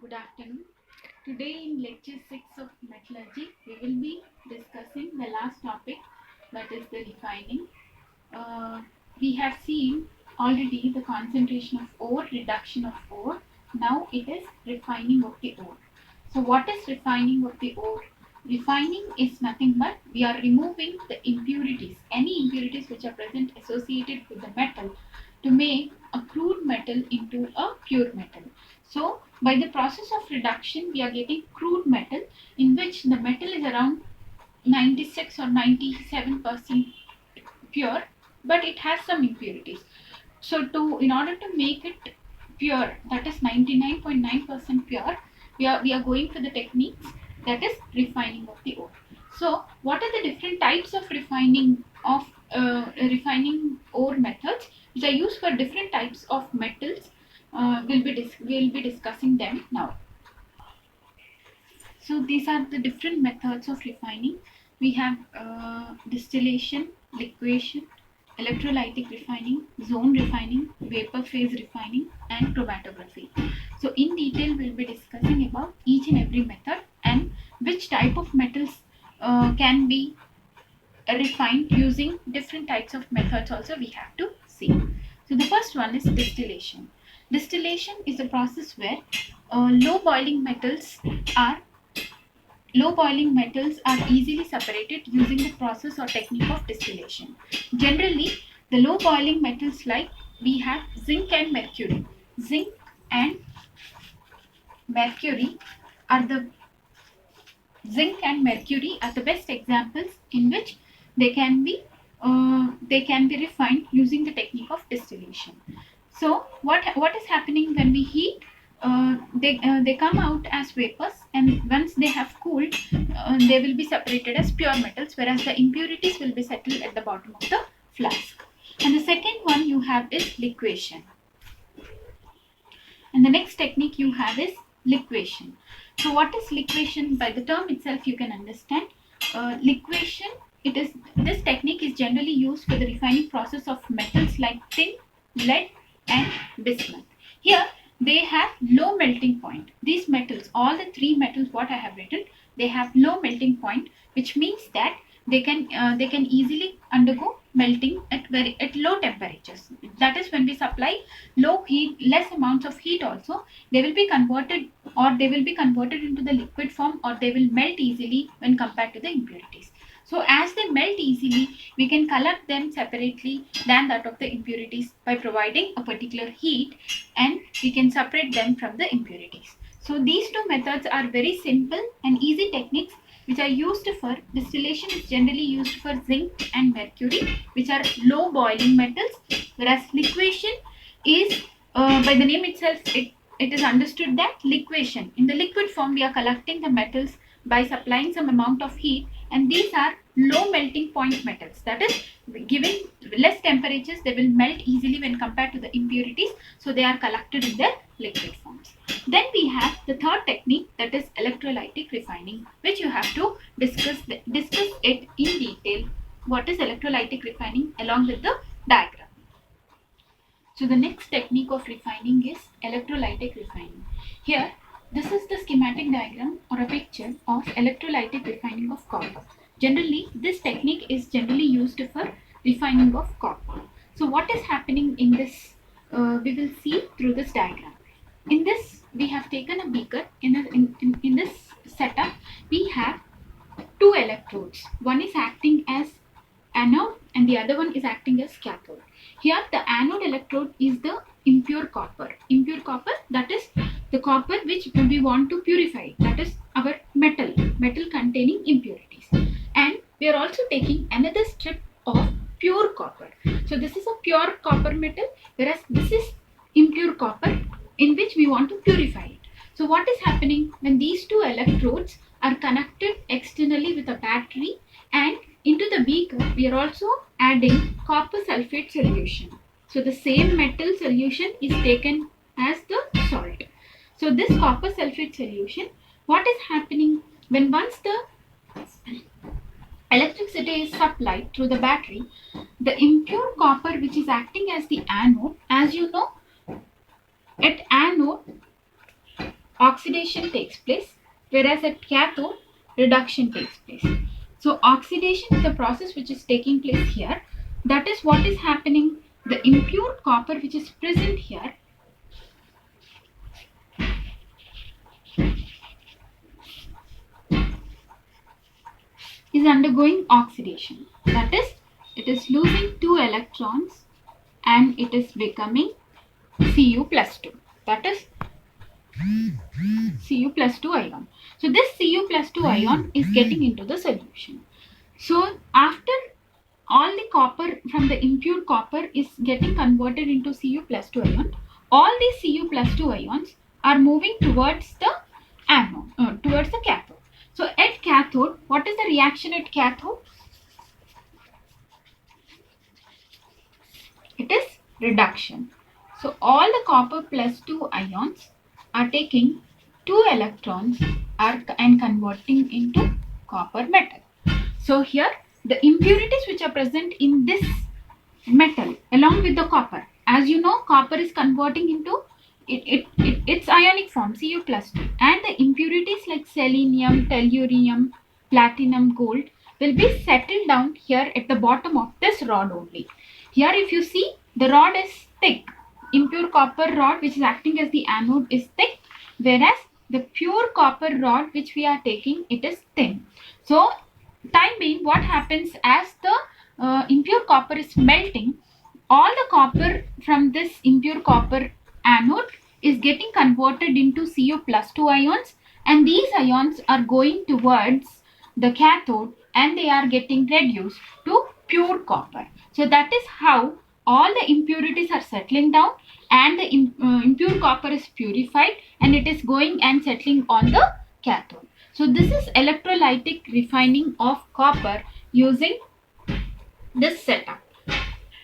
Good afternoon. Today in lecture 6 of metallurgy, we will be discussing the last topic, that is the refining. We have seen already the concentration of ore, reduction of ore. Now it is refining of the ore. So what is refining of the ore? Refining is nothing but we are removing the impurities, any impurities which are present associated with the metal, to make a crude metal into a pure metal. So by the process of reduction, we are getting crude metal, in which the metal is around 96 or 97% pure, but it has some impurities. So in order to make it pure, that is 99.9% pure, we are going for the techniques, that is refining of the ore. So what are the different types of refining ore methods which are used for different types of metals? We'll be discussing them now. So these are the different methods of refining. We have distillation, liquefaction, electrolytic refining, zone refining, vapor phase refining, and chromatography. So in detail, we'll be discussing about each and every method and which type of metals can be refined using different types of methods also we have to see. So the first one is distillation. Distillation is a process where low boiling metals are easily separated using the process or technique of distillation. Generally, the low boiling metals like we have zinc and mercury. Zinc and mercury are the best examples in which they can be refined using the technique of distillation. So what is happening when we heat? They come out as vapors, and once they have cooled, they will be separated as pure metals, whereas the impurities will be settled at the bottom of the flask. And the second one you have is liquefaction. And the next technique you have is liquefaction. So what is liquefaction? By the term itself you can understand. Liquefaction, this technique is generally used for the refining process of metals like tin, lead and bismuth. Here they have low melting point. These metals, all the three metals what I have written, they have low melting point, which means that they can easily undergo melting at low temperatures. That is, when we supply low heat, less amounts of heat also, they will be converted into the liquid form, or they will melt easily when compared to the impurities. So as they melt easily, we can collect them separately than that of the impurities by providing a particular heat, and we can separate them from the impurities. So these two methods are very simple and easy techniques which are used for distillation. Is generally used for zinc and mercury, which are low boiling metals, whereas liquefaction is, by the name itself, it is understood that liquefaction, in the liquid form we are collecting the metals by supplying some amount of heat, and these are low melting point metals. That is, given less temperatures, they will melt easily when compared to the impurities, so they are collected in their liquid forms. Then we have the third technique, that is electrolytic refining, which you have to discuss it in detail. What is electrolytic refining along with the diagram? So the next technique of refining is electrolytic refining. Here, this is the schematic diagram or a picture of electrolytic refining of copper. Generally, this technique is generally used for refining of copper. So what is happening in this? We will see through this diagram. In this, we have taken a beaker. In this setup, we have two electrodes. One is acting as anode and the other one is acting as cathode. Here the anode electrode is the impure copper. Impure copper, that is the copper which we want to purify. That is our metal containing impurities. And we are also taking another strip of pure copper. So this is a pure copper metal, whereas this is impure copper in which we want to purify it. So what is happening when these two electrodes are connected externally with a battery, and into the beaker we are also adding copper sulfate solution. So the same metal solution is taken as the salt. So this copper sulfate solution, what is happening when once the electricity is supplied through the battery, the impure copper which is acting as the anode, as you know, at anode oxidation takes place, whereas at cathode, reduction takes place. So oxidation is the process which is taking place here. That is what is happening. The impure copper which is present here is undergoing oxidation. That is, it is losing 2 electrons and it is becoming Cu plus 2. That is Cu plus 2 ion. So this Cu plus 2 ion is getting into the solution. So after all the copper from the impure copper is getting converted into Cu plus 2 ion, all these Cu plus 2 ions are moving towards the anode, towards the cathode. So at cathode, what is the reaction at cathode? It is reduction. So all the copper plus 2 ions are taking 2 electrons and converting into copper metal. So here the impurities which are present in this metal along with the copper, as you know, copper is converting into its ionic form Cu plus 2, and the impurities like selenium, tellurium, platinum, gold will be settled down here at the bottom of this rod only. Here if you see, the rod is thick. Impure copper rod which is acting as the anode is thick, whereas the pure copper rod which we are taking, it is thin. So time being, what happens, as the impure copper is melting, all the copper from this impure copper anode is getting converted into Cu plus 2 ions, and these ions are going towards the cathode and they are getting reduced to pure copper. So that is how all the impurities are settling down and the impure copper is purified and it is going and settling on the cathode. So this is electrolytic refining of copper using this setup.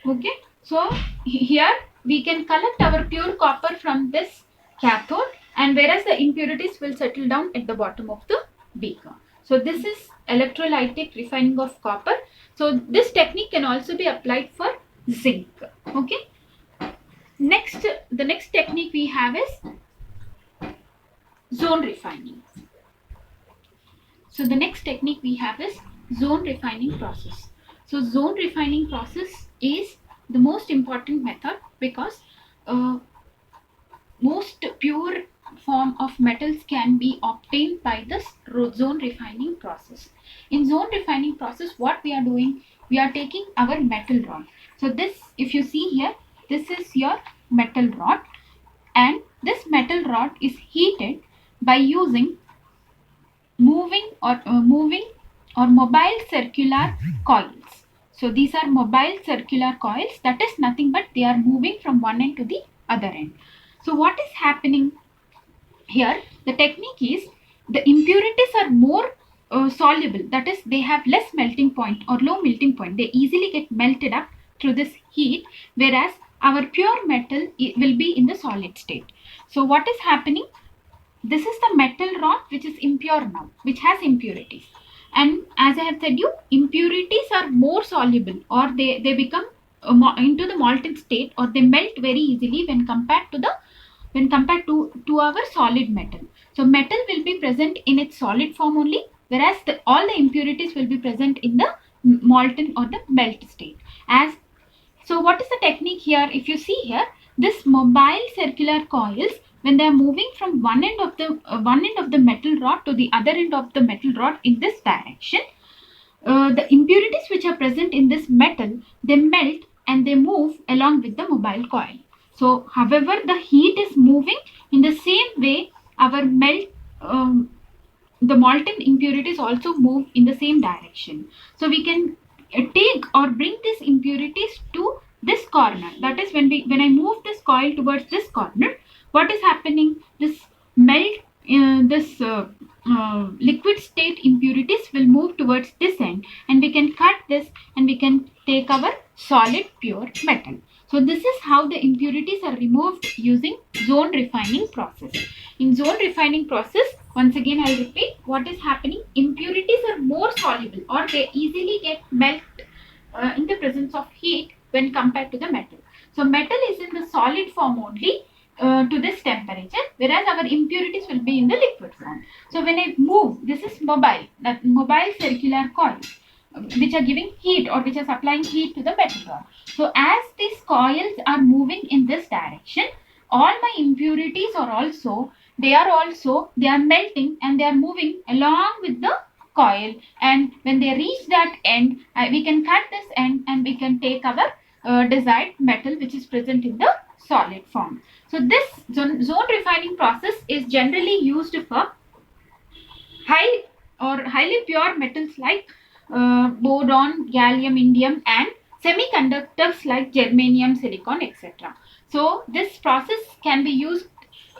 Okay, so here we can collect our pure copper from this cathode, and whereas the impurities will settle down at the bottom of the beaker. So this is electrolytic refining of copper. So this technique can also be applied for zinc. Okay, the next technique we have is zone refining. So the next technique we have is zone refining process. So zone refining process is the most important method because most pure form of metals can be obtained by this zone refining process. In zone refining process, what we are doing, we are taking our metal rod. So this, if you see here, this is your metal rod, and this metal rod is heated by using moving or mobile circular coils. So these are mobile circular coils, that is nothing but they are moving from one end to the other end. So what is happening here, the technique is the impurities are more soluble, that is they have less melting point or low melting point, they easily get melted up through this heat, whereas our pure metal will be in the solid state. So what is happening, this is the metal rod which is impure now, which has impurities, and as I have said you, impurities are more soluble, or they become into the molten state, or they melt very easily when compared to our solid metal. So metal will be present in its solid form only, whereas all the impurities will be present in the molten or the melt state. So what is the technique here? If you see here, this mobile circular coils, when they are moving from one end of the metal rod to the other end of the metal rod in this direction, the impurities which are present in this metal, they melt and they move along with the mobile coil. So however the heat is moving, in the same way our the molten impurities also move in the same direction. So we can take or bring these impurities to this corner. That is, when I move this coil towards this corner, what is happening? This liquid state impurities will move towards this end, and we can cut this and we can take our solid pure metal. So this is how the impurities are removed using zone refining process. In zone refining process, once again I'll repeat, what is happening? Impurities are more soluble, or they easily get melt in the presence of heat when compared to the metal. So metal is in the solid form only, to this temperature, whereas our impurities will be in the liquid form. So when I move, this is mobile, that mobile circular coils, which are giving heat or which are supplying heat to the metal rod. So as these coils are moving in this direction, all my impurities are also melting and they are moving along with the coil, and when they reach that end, we can cut this end and we can take our desired metal which is present in the solid form. So this zone refining process is generally used for high or highly pure metals like boron, gallium, indium, and semiconductors like germanium, silicon, etc. So this process can be used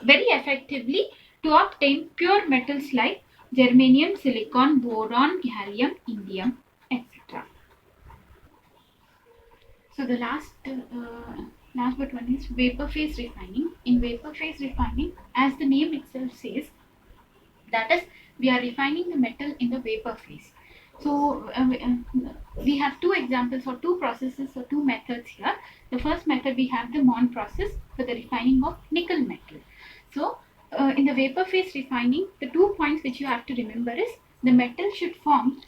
very effectively to obtain pure metals like germanium, silicon, boron, gallium, indium, etc. So the last but one is vapor phase refining. In vapor phase refining, as the name itself says, that is, we are refining the metal in the vapor phase. So we have two examples or two processes or two methods here. The first method, we have the Mond process for the refining of nickel metal. So in the vapor phase refining, the 2 points which you have to remember is the metal should form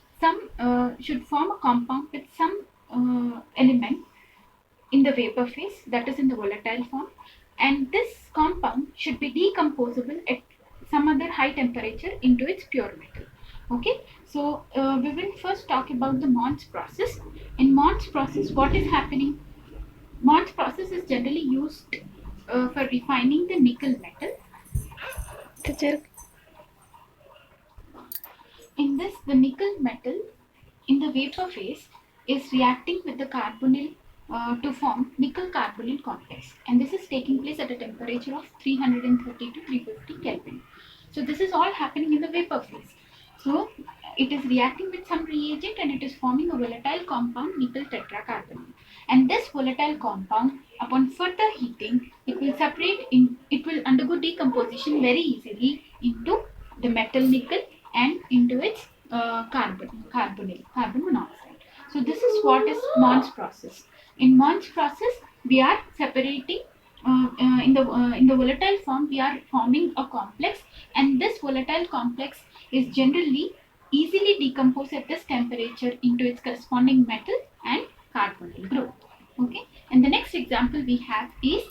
a compound with some element in the vapor phase, that is in the volatile form, and this compound should be decomposable at some other high temperature into its pure metal. Okay, so we will first talk about the Mond's process. In Mond's process, what is happening? Mond's process is generally used for refining the nickel metal. In this, the nickel metal in the vapor phase is reacting with the carbonyl to form nickel carbonyl complex, and this is taking place at a temperature of 330 to 350 Kelvin. So this is all happening in the vapor phase. So it is reacting with some reagent and it is forming a volatile compound, nickel tetracarbonyl. And this volatile compound, upon further heating, it will undergo decomposition very easily into the metal nickel and into its carbon monoxide. So this is what is Mond's process. In Mond's process, we are separating in the volatile form. We are forming a complex, and this volatile complex is generally easily decomposed at this temperature into its corresponding metal and carbonyl group. Okay, and the next example we have is